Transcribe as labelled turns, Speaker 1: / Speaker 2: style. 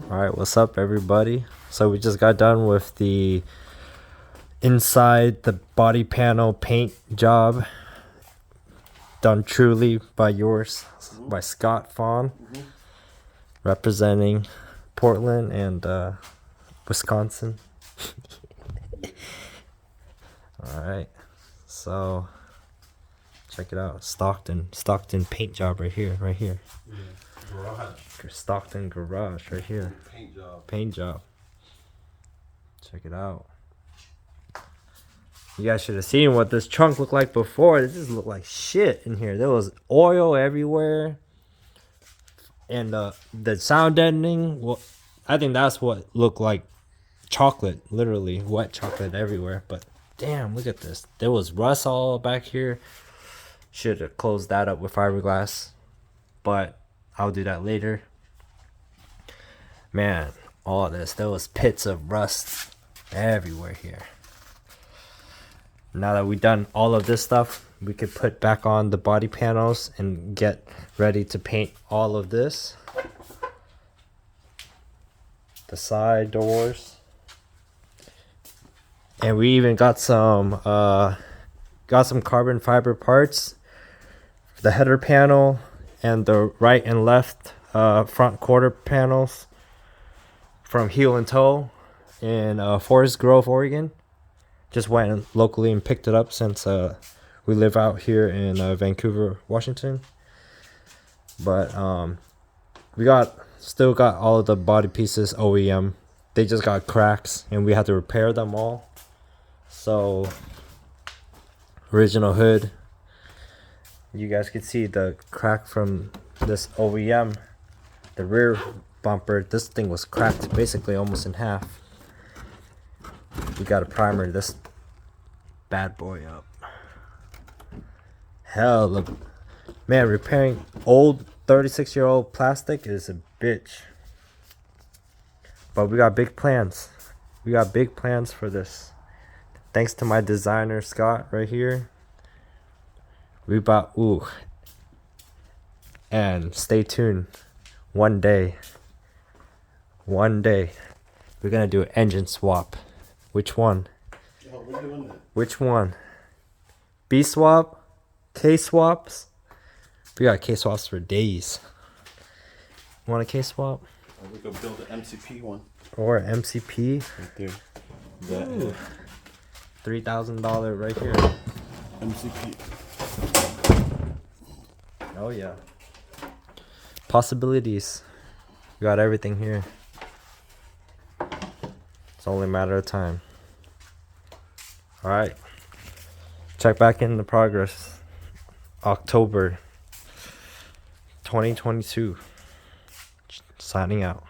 Speaker 1: Alright, what's up everybody? So we just got done with the inside the body panel paint job done truly by yours, by Scott Fawn, representing Portland and Wisconsin. Alright, so check it out. Stockton paint job right here.
Speaker 2: Yeah, garage.
Speaker 1: Stockton garage right here. Paint job. Check it out. You guys should have seen what this trunk looked like before. This just looked like shit in here. There was oil everywhere. And the sound deadening, well, I think that's what looked like chocolate, literally wet chocolate everywhere. But damn, look at this. There was rust all back here. Should have closed that up with fiberglass, but I'll do that later. Man, all of this, there was pits of rust everywhere here. Now that we've done all of this stuff, we could put back on the body panels and get ready to paint all of this. The side doors. And we even got some carbon fiber parts. The header panel and the right and left front quarter panels from Heel and Toe in Forest Grove, Oregon. Just went locally and picked it up since we live out here in Vancouver, Washington. But we still got all of the body pieces OEM. They just got cracks and we had to repair them all. So original hood. You guys could see the crack from this OEM. The rear bumper, this thing was cracked basically almost in half. We got to primer this bad boy up. Hell, man, repairing old 36-year-old plastic is a bitch. But we got big plans. We got big plans for this. Thanks to my designer Scott right here. We bought and stay tuned. One day we're gonna do an engine swap. Which one?
Speaker 2: Oh, we're doing that.
Speaker 1: Which one? B swap? K swaps? We got K swaps for days. Want a K swap?
Speaker 2: Or we could build an MCP one.
Speaker 1: Or MCP?
Speaker 2: Right there. That
Speaker 1: $3,000 right here.
Speaker 2: MCP.
Speaker 1: Oh yeah. Possibilities. We got everything here. It's only a matter of time. Alright. Check back in the progress. October 2022. Signing out.